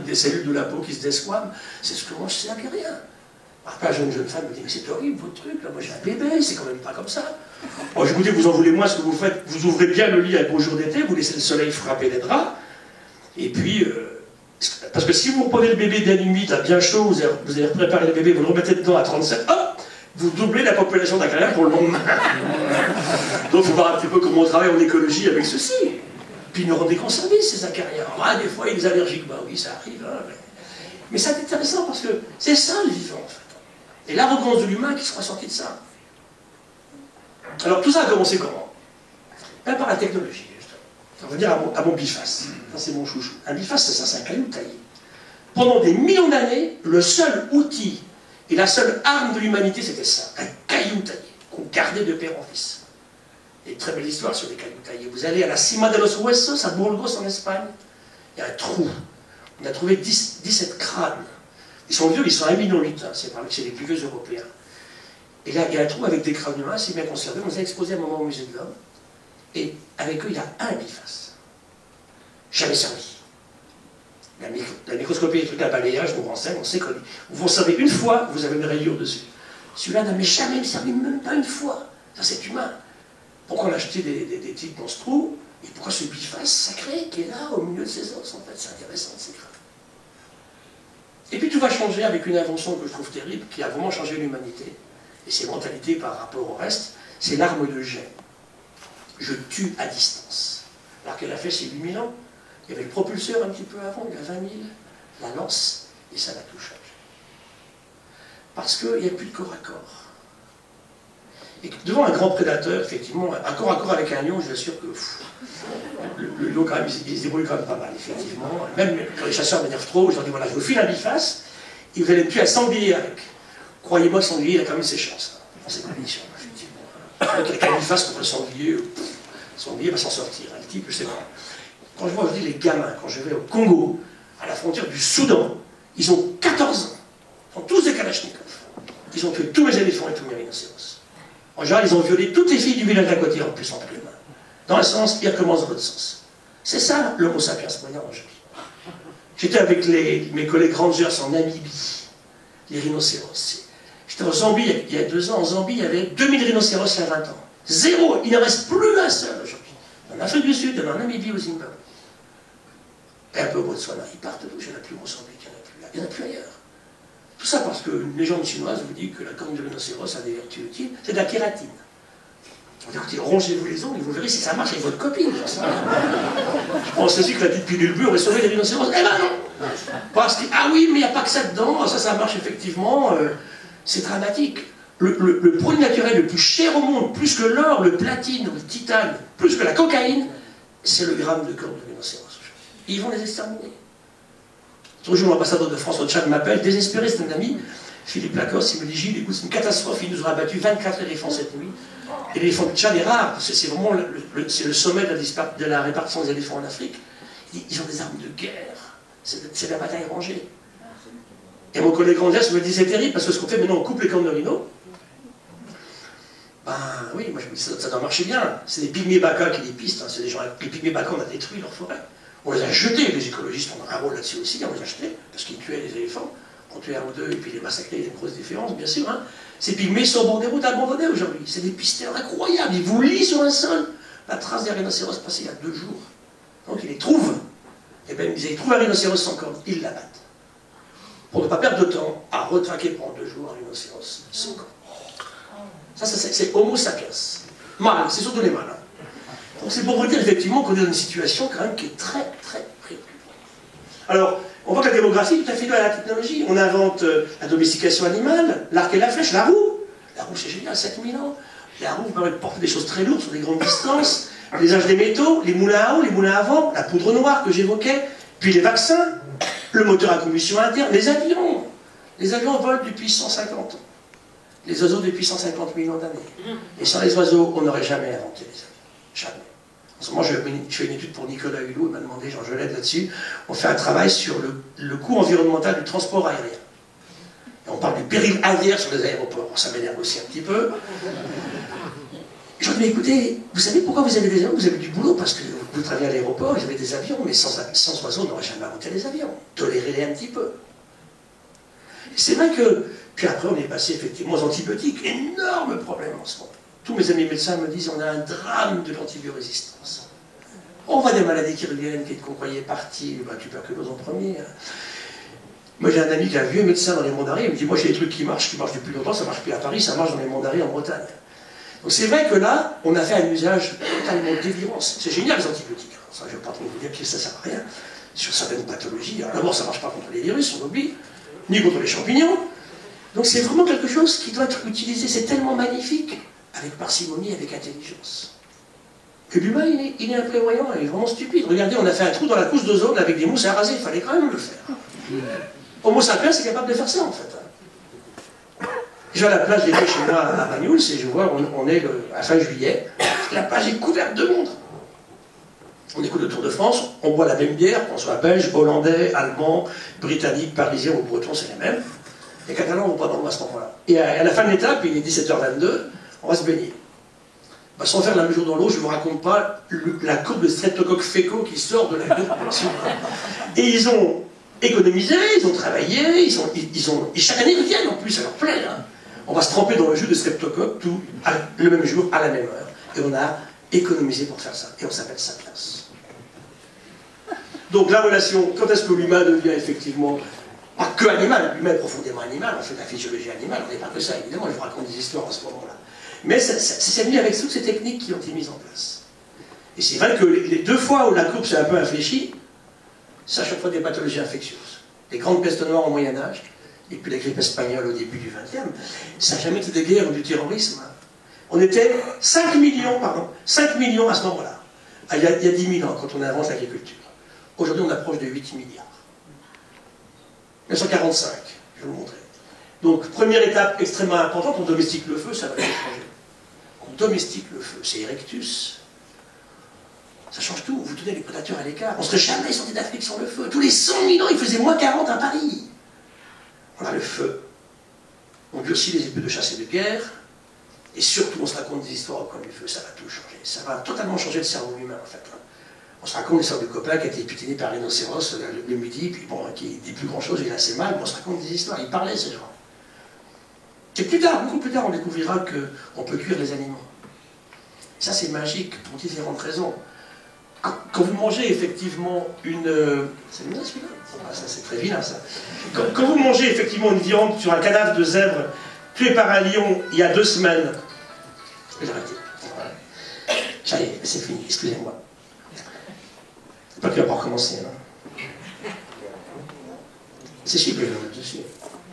des cellules de la peau qui se desquament. C'est ce que mange, c'est rien. Après, la jeune femme me dit, mais c'est horrible votre truc, là, moi j'ai un bébé, c'est quand même pas comme ça. Bon, je vous dis, vous en voulez moins, ce que vous faites, vous ouvrez bien le lit à beau jour d'été, vous laissez le soleil frapper les draps, et puis, parce que si vous reprenez le bébé bien humide, là, bien chaud, vous allez préparer le bébé, vous le remettez dedans à 37, hop, vous doublez la population d'Acariens pour le lendemain. Donc il faut voir un petit peu comment on travaille en écologie avec ceci. Puis nous rendez compte service, ces Acariens. Ah, des fois, il y a des allergiques, bah oui, ça arrive, hein, mais c'est intéressant parce que c'est ça le vivant, en fait. Et l'arrogance de l'humain qui sera sortie de ça. Alors tout ça a commencé comment? Ben, par la technologie. On va dire à mon biface. Ça, c'est mon chouchou. Un biface, c'est ça, c'est un caillou taillé. Pendant des millions d'années, le seul outil et la seule arme de l'humanité, c'était ça, un caillou taillé, qu'on gardait de père en fils. Il y a une très belle histoire sur les cailloux taillés. Vous allez à la Cima de los Huesos, à Burgos, en Espagne, il y a un trou. On a trouvé 17 crânes. Ils sont vieux, ils sont à 1,8 million, hein. C'est parmi les plus vieux européens. Et là, il y a un trou avec des crânes humains, assez bien conservés. On les a exposés à un moment au musée de l'homme. Et avec eux, il y a un biface. Jamais servi. La microscopie est un truc à balayage, vous renseigne, on sait que vous en savez une fois, vous avez une rayure dessus. Celui-là n'a jamais servi, même pas une fois. Ça, c'est humain. Pourquoi on a acheté des types dans ce trou? Et pourquoi ce biface sacré qui est là, au milieu de ses os, en fait? C'est intéressant, c'est grave. Et puis tout va changer avec une invention que je trouve terrible, qui a vraiment changé l'humanité, et ses mentalités par rapport au reste, c'est l'arme de jet. Je tue à distance. Alors qu'elle a fait ces 8000 ans, il y avait le propulseur un petit peu avant, il y a 20 000, la lance, et ça va tout changer. Parce qu'il n'y a plus de corps à corps. Et devant un grand prédateur, effectivement, un corps à corps avec un lion, je vous assure que le lion, quand même, il se débrouille quand même pas mal, effectivement. Même quand les chasseurs m'énervent trop, je leur dis voilà, je vous file un biface, et vous allez me tuer à sanglier avec. Croyez-moi que sanglier, il a quand même ses chances, dans ces conditions, effectivement. Avec un biface contre le sanglier va s'en sortir. Un type, je sais pas. Quand je vois, je dis les gamins, quand je vais au Congo, à la frontière du Soudan, ils ont 14 ans, ils sont tous des kalachnikovs. Ils ont tué tous mes éléphants et tous mes rhinocéros. En général, ils ont violé toutes les filles du village d'à côté, en plus, entre les mains. Dans un sens, ils recommencent dans l'autre sens. C'est ça, l'homo sapiens moyen aujourd'hui. J'étais avec mes collègues rangers en Namibie, les rhinocéros. J'étais en Zambie, il y a 2 ans, en Zambie, il y avait 2000 rhinocéros il y a 20 ans. Zéro, il ne reste plus un seul aujourd'hui. En Afrique du Sud, en Namibie, au Zimbabwe. Et un peu au Botswana, ils partent d'où? Il n'y en a plus au Mozambique, il n'y en a plus ailleurs. Tout ça parce qu'une légende chinoise vous dit que la corne de rhinocéros a des vertus utiles, c'est de la kératine. On dit, écoutez, rongez-vous les ongles et vous verrez si ça marche avec votre copine. Je pense aussi que la petite pilule bleue aurait sauvé les rhinocéros. Eh ben non! Parce que, ah oui, mais il n'y a pas que ça dedans, ça marche effectivement, c'est dramatique. Le produit naturel le plus cher au monde, plus que l'or, le platine ou le titane, plus que la cocaïne, c'est le gramme de corne de rhinocéros. Ils vont les exterminer. Toujours l'ambassadeur de France au Tchad m'appelle, désespéré, c'est un ami, Philippe Lacoste, il me dit Gilles, écoute, c'est une catastrophe, il nous aura battu 24 éléphants cette nuit. Et l'éléphant du Tchad est rare, parce que c'est vraiment le sommet de la répartition des éléphants en Afrique. Ils ont des armes de guerre, c'est la bataille rangée. Et mon collègue Rangers me dit c'est terrible, parce que ce qu'on fait maintenant, on coupe les cornes de rhino. Ben oui, moi je me dis ça doit marcher bien. C'est des pygmées bacas qui les pistent, hein. C'est des gens, les pygmées bacas, on a détruit leur forêt. On les a jetés, les écologistes ont un rôle là-dessus aussi, on les a jetés, parce qu'ils tuaient les éléphants. On tuait 1 ou 2 et puis les massacrer, il y a une grosse différence, bien sûr. Hein. Ces pygmées sont au bord des routes abandonnées aujourd'hui. C'est des pisteurs incroyables, ils vous lient sur un sol. La trace des rhinocéros passée il y a 2 jours. Donc ils les trouvent. Et bien ils trouvent un rhinocéros sans corne, ils l'abattent. Pour ne pas perdre de temps à retraquer pendant 2 jours un rhinocéros sans corne. Ça c'est Homo sapiens. Mal, c'est surtout les mâles. Hein. Donc c'est pour vous dire effectivement qu'on est dans une situation quand même qui est très très préoccupante. Alors, on voit que la démographie est tout à fait liée à la technologie. On invente la domestication animale, l'arc et la flèche, la roue. La roue c'est génial, 7000 ans. La roue vous permet de porter des choses très lourdes sur des grandes distances. Les âges des métaux, les moulins à eau, les moulins à vent, la poudre noire que j'évoquais, puis les vaccins, le moteur à combustion interne, les avions. Les avions volent depuis 150 ans. Les oiseaux depuis 150 millions d'années. Et sans les oiseaux, on n'aurait jamais inventé les avions. Jamais. En ce moment, je fais une étude pour Nicolas Hulot, il m'a demandé, je l'aide là-dessus. On fait un travail sur le coût environnemental du transport aérien. Et on parle du péril aviaire sur les aéroports. Ça m'énerve aussi un petit peu. Je dis, mais écoutez, vous savez pourquoi vous avez des avions? Vous avez du boulot parce que vous travaillez à l'aéroport, vous avez des avions, mais sans oiseaux, on n'aurait jamais inventé les avions. Tolérez-les un petit peu. C'est vrai que Puis après, on est passé effectivement aux antibiotiques. Énorme problème en ce moment. Tous mes amis médecins me disent on a un drame de l'antibiorésistance. On voit des maladies qui reviennent, qu'on croyait parties, tuberculose en premier. Moi, j'ai un ami qui est un vieux médecin dans les Monts d'Arrée, il me dit, moi, j'ai des trucs qui marchent depuis longtemps, ça marche plus à Paris, ça marche dans les Monts d'Arrée en Bretagne. Donc c'est vrai que là, on a fait un usage totalement délirant. C'est génial, les antibiotiques. Ça, je ne vais pas trop vous dire que ça ne sert à rien. Sur certaines pathologies, d'abord, ça ne marche pas contre les virus, on oublie, ni contre les champignons. Donc c'est vraiment quelque chose qui doit être utilisé. C'est tellement magnifique, avec parcimonie, avec intelligence. Que l'humain, il est imprévoyant, il est vraiment stupide. Regardez, on a fait un trou dans la couche d'ozone avec des mousses à raser, il fallait quand même le faire. Homo sapiens est capable de faire ça, en fait. Je vais à la plage d'été chez moi à Bagnols, et je vois, on est à fin juillet, la plage est couverte de monde. On écoute le Tour de France, on boit la même bière, qu'on soit belge, hollandais, allemand, britannique, parisien ou breton, c'est les mêmes. Les Catalans vont pas dans à ce moment-là. Et à la fin de l'étape, il est 17h22, on va se baigner. Bah, sans faire la mesure dans l'eau, je ne vous raconte pas la courbe de streptocoque fécaux qui sort de la courbe. Et ils ont économisé, ils ont travaillé, et chaque année ils reviennent en plus, à leur plaît. Hein. On va se tremper dans le jus de streptocoque le même jour, à la même heure. Et on a économisé pour faire ça. Et on s'appelle Sapiens. Donc la relation, quand est-ce que l'humain devient effectivement, pas que animal, l'humain est profondément animal, on fait de la physiologie animale, on n'est pas que ça, évidemment, je vous raconte des histoires à ce moment-là. Mais c'est venu avec toutes ces techniques qui ont été mises en place. Et c'est vrai que les deux fois où la courbe s'est un peu infléchie, c'est à chaque fois des pathologies infectieuses. Les grandes pestes noires au Moyen-Âge, et puis la grippe espagnole au début du XXe, ça n'a jamais été des guerres ou du terrorisme. On était 5 millions à ce moment-là. Il y a 10 000 ans, quand on invente l'agriculture. Aujourd'hui, on approche de 8 milliards. 1945, je vais vous montrer. Donc, première étape extrêmement importante, on domestique le feu, ça va changer. On domestique le feu, c'est Erectus. Ça change tout, vous tenez les prédateurs à l'écart. On ne serait jamais sorti d'Afrique sans le feu. Tous les 100 000 ans, il faisait moins 40 à Paris. On a le feu. On durcit les épées de chasse et de guerre. Et surtout, on se raconte des histoires au coin du feu. Ça va tout changer. Ça va totalement changer le cerveau humain, en fait. On se raconte l'histoire du copain qui a été putiné par un rhinocéros le midi, puis bon, qui dit plus grand-chose, il a assez mal, mais on se raconte des histoires. Ils parlaient, ces gens. Et plus tard, beaucoup plus tard, on découvrira qu'on peut cuire les animaux. Ça, c'est magique pour différentes raisons. Quand vous mangez effectivement une... C'est bien celui-là? Ah, ça c'est très vilain ça. Quand vous mangez effectivement une viande sur un cadavre de zèbre tué par un lion il y a 2 semaines... Je vais l'arrêter. Voilà. Ça y est, c'est fini, excusez-moi. Pas qu'il va pas recommencer. Hein. C'est sûr que je vais le mettre dessus.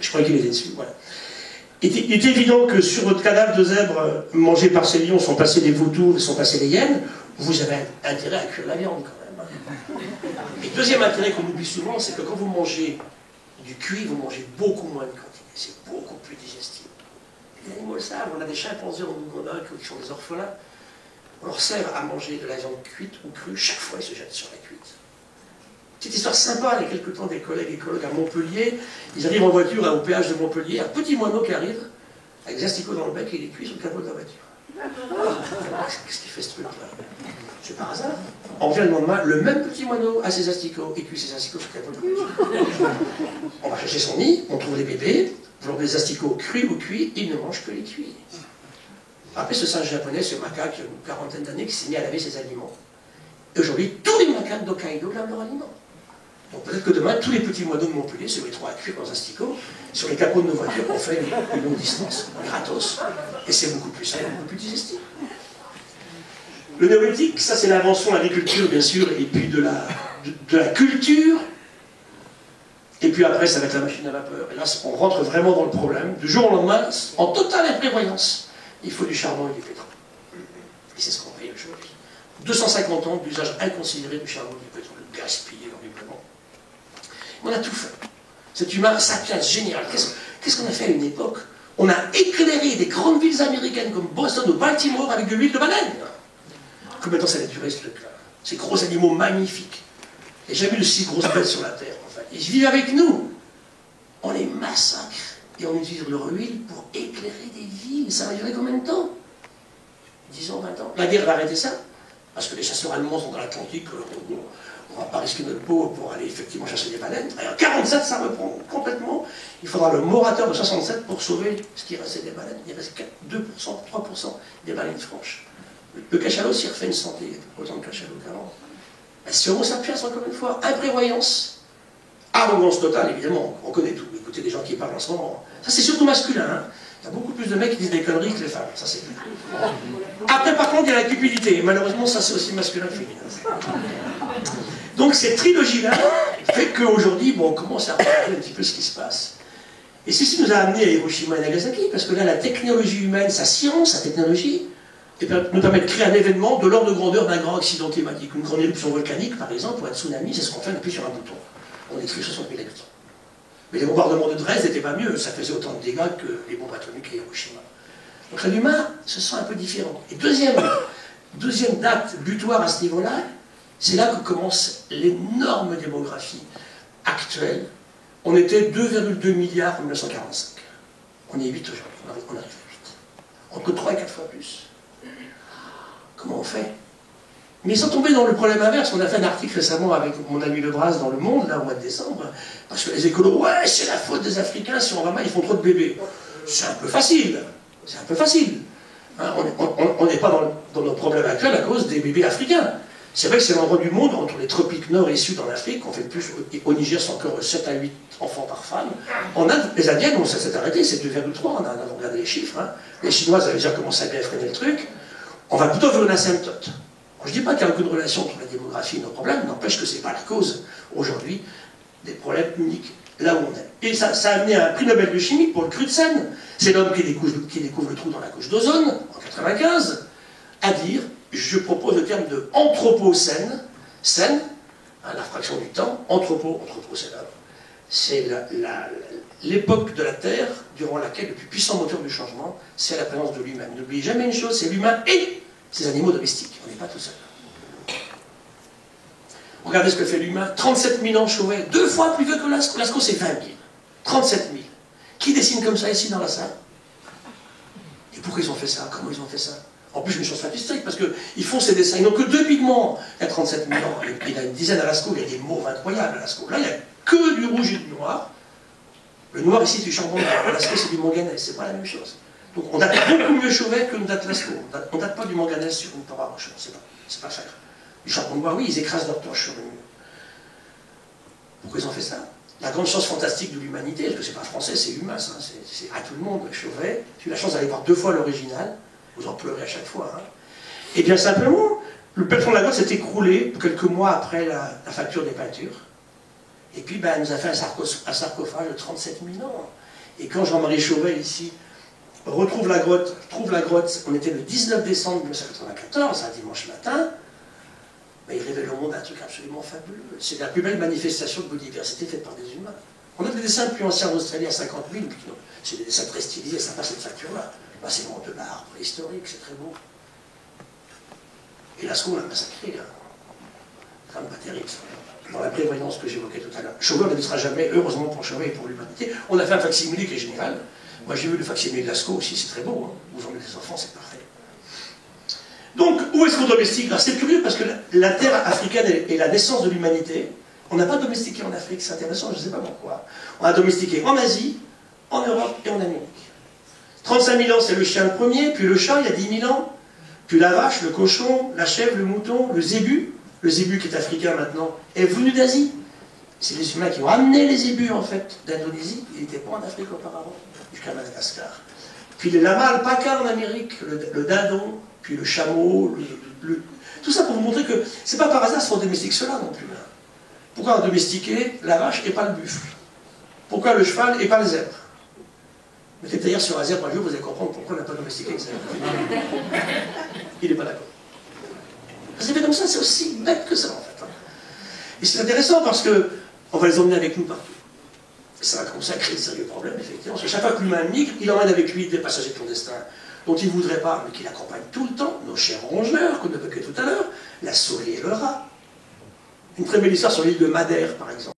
Je croyais qu'il était dessus, voilà. Il est évident que sur votre cadavre de zèbre mangé par ces lions sont passés les vautours, sont passés les hyènes. Vous avez intérêt à cuire la viande quand même. Et deuxième intérêt qu'on oublie souvent, c'est que quand vous mangez du cuit, vous mangez beaucoup moins de quantité. C'est beaucoup plus digestible. Les animaux le savent, on a des chimpanzés en Ouganda qui sont des orphelins. On leur sert à manger de la viande cuite ou crue, chaque fois ils se jettent sur la cuite. Petite histoire sympa, il y a quelque temps, des collègues écologues à Montpellier, ils arrivent en voiture au péage de Montpellier, un petit moineau qui arrive, avec des asticots dans le bec et il est cuit sur le capot de la voiture. Qu'est-ce qu'il fait ce truc-là? C'est par hasard. On revient le lendemain, le même petit moineau a ses asticots et cuit ses asticots sur le capot de la voiture. On va chercher son nid, on trouve les bébés, vous leur des asticots crus ou cuits, ils ne mangent que les cuits. Après, ce singe japonais, ce macaque, il y a une quarantaine d'années, qui s'est mis à laver ses aliments. Et aujourd'hui, tous les macaques d'Hokkaido lavent leurs aliments. Donc peut-être que demain, tous les petits moineaux de Montpellier se mettront à cuire dans un asticot. Sur les capots de nos voitures, on fait une longue distance, gratos. Et c'est beaucoup plus sain, beaucoup plus digestif. Le néolithique, ça c'est l'invention de l'agriculture, bien sûr, et puis de la culture. Et puis après, ça va être la machine à vapeur. Et là, on rentre vraiment dans le problème. Du jour au lendemain, en totale imprévoyance, il faut du charbon et du pétrole. Et c'est ce qu'on paye aujourd'hui. 250 ans d'usage inconsidéré du charbon et du pétrole, gaspillé horriblement. On a tout fait. Cet humain sapiens génial. Qu'est-ce qu'on a fait à une époque? On a éclairé des grandes villes américaines comme Boston ou Baltimore avec de l'huile de baleine. Combien de temps ça a duré ce truc-là? Ces gros animaux magnifiques. Il n'y a jamais eu de si grosses bêtes sur la Terre, en fait. Ils vivent avec nous. On les massacre et on utilise leur huile pour éclairer des villes. Ça va durer combien de temps? 10 ans, 20 ans. La guerre va arrêter ça? parce que les chasseurs allemands sont dans l'Atlantique, on ne va pas risquer notre peau pour aller effectivement chercher des baleines. Et en 47, ça reprend complètement. Il faudra le moratoire de 67 pour sauver ce qui restait des baleines. Il reste 2%, 3% des baleines franches. Le cachalot s'y refait une santé, il y a autant de cachalots qu'avant. Si Homo sapiens, encore une fois, imprévoyance, arrogance totale, évidemment, on connaît tout. Écoutez des gens qui parlent en ce moment. Ça, c'est surtout masculin. Hein. Il y a beaucoup plus de mecs qui disent des conneries que les femmes. Ça, c'est clair. Après, par contre, il y a la cupidité. Et malheureusement, ça, c'est aussi masculin que féminin. Donc, cette trilogie-là fait qu'aujourd'hui, bon, on commence à regarder un petit peu ce qui se passe. Et ceci nous a amené à Hiroshima et Nagasaki, parce que là, la technologie humaine, sa science, sa technologie, nous permet de créer un événement de l'ordre de grandeur d'un grand accident climatique. Une grande éruption volcanique, par exemple, ou un tsunami, c'est ce qu'on fait, on appuie sur un bouton. On détruit 60 000 habitants. Mais les bombardements de Dresde n'étaient pas mieux, ça faisait autant de dégâts que les bombes atomiques à Hiroshima. Donc l'humain se sent un peu différent. Et deuxième date butoir à ce niveau-là, c'est là que commence l'énorme démographie actuelle. On était 2,2 milliards en 1945. On est 8 aujourd'hui, on arrive à 8. Entre 3 et 4 fois plus. Comment on fait? Mais ils sont tombés dans le problème inverse. On a fait un article récemment avec mon ami Lebras dans Le Monde, là, au mois de décembre, parce que les écolos, ouais, c'est la faute des Africains, si on va mal, ils font trop de bébés. C'est un peu facile. C'est un peu facile. Hein, on n'est pas dans nos problèmes actuels à cause des bébés africains. C'est vrai que c'est l'endroit du monde, entre les tropiques nord et sud en Afrique, on fait plus, au Niger, c'est encore 7 à 8 enfants par femme. En Inde, les Indiennes, ça s'est arrêté, c'est 2,3, on a regardé les chiffres. Hein. Les Chinoises avaient déjà commencé à bien freiner le truc. On va plutôt vers une asymptote. Je ne dis pas qu'il n'y a aucune relation entre la démographie et nos problèmes, n'empêche que ce n'est pas la cause, aujourd'hui, des problèmes uniques là où on est. Et ça a amené un prix Nobel de chimie pour le Crutzen, c'est l'homme qui découvre le trou dans la couche d'ozone, en 1995, à dire, je propose le terme de anthropocène, scène, hein, la fraction du temps, anthropocène, c'est l'époque de la Terre durant laquelle le plus puissant moteur du changement, c'est la présence de l'humain. N'oubliez jamais une chose, c'est l'humain et ces animaux domestiques. On n'est pas tout seul. Regardez ce que fait l'humain. 37 000 ans Chauvet, 2 fois plus vieux que Lascaux. Lascaux, c'est 20 000. 37 000. Qui dessine comme ça ici dans la salle? Et pourquoi ils ont fait ça? Comment ils ont fait ça? En plus, une chose statistique, parce qu'ils font ces dessins. Ils n'ont que 2 pigments. Il y a 37 000 ans. Il y a une dizaine à Lascaux. Il y a des mauves incroyables à Lascaux. Là, il n'y a que du rouge et du noir. Le noir ici, c'est du charbon noir. Lascaux, c'est du manganèse. C'est pas la même chose. Donc on date beaucoup mieux Chauvet que nous date Lascaux. On ne date pas du manganèse sur une paroi rocheuse, c'est pas cher. Du charbon noir, oui, ils écrasent leur torche sur le mur. Pourquoi ils ont fait ça? La grande chance fantastique de l'humanité, parce que c'est pas français, c'est humain, ça, c'est à tout le monde. Chauvet, j'ai eu la chance d'aller voir 2 fois l'original, vous en pleurez à chaque fois. Hein. Et bien simplement, le plafond de la grotte s'est écroulé quelques mois après la facture des peintures. Et puis, ben, elle nous a fait un sarcophage de 37 000 ans. Et quand Jean-Marie Chauvet, ici, trouve la grotte, on était le 19 décembre 1994, un dimanche matin, mais il révèle au monde un truc absolument fabuleux. C'est la plus belle manifestation de biodiversité faite par des humains. On a des dessins plus anciens en Australie à 50 000, c'est des dessins très stylisés, ça passe cette facture-là. Là, c'est vraiment de l'art préhistorique, c'est très beau. Et Lascaux, on l'a massacré, là. C'est quand même pas terrible, ça. Dans la prévoyance que j'évoquais tout à l'heure. Chauvet ne sera jamais, heureusement pour Chauvet et pour l'humanité. On a fait un facsimilé qui est génial. Moi j'ai vu le facsimilé de Lascaux aussi, c'est très beau. Hein. Vous en avez des enfants, c'est parfait. Donc, où est-ce qu'on domestique? C'est curieux parce que la terre africaine est la naissance de l'humanité. On n'a pas domestiqué en Afrique, c'est intéressant, je ne sais pas pourquoi. On a domestiqué en Asie, en Europe et en Amérique. 35 000 ans, c'est le chien le premier, puis le chat, il y a 10 000 ans, puis la vache, le cochon, la chèvre, le mouton, le zébu qui est africain maintenant, est venu d'Asie. C'est les humains qui ont amené les zébus, en fait, d'Indonésie. Il n'était pas en Afrique auparavant, jusqu'à Madagascar. Puis les lamas alpaca en Amérique, le dindon, puis le chameau, tout ça pour vous montrer que c'est pas par hasard si on domestique cela non plus. Hein. Pourquoi on a domestiqué la vache et pas le buffle? Pourquoi le cheval et pas le zèbre? Mettez d'ailleurs sur un zèbre un jour, vous allez comprendre pourquoi on n'a pas domestiqué le zèbre. Il n'est pas d'accord. Ça s'est fait comme ça, c'est aussi bête que ça en fait. Hein. Et c'est intéressant parce que on va les emmener avec nous partout. Et ça va commencer à créer de sérieux problèmes, effectivement. Parce que chaque fois que l'humain migre, il emmène avec lui des passagers clandestins dont il ne voudrait pas, mais qui l'accompagnent tout le temps, nos chers rongeurs, qu'on évoquait tout à l'heure, la souris et le rat. Une très belle histoire sur l'île de Madère, par exemple.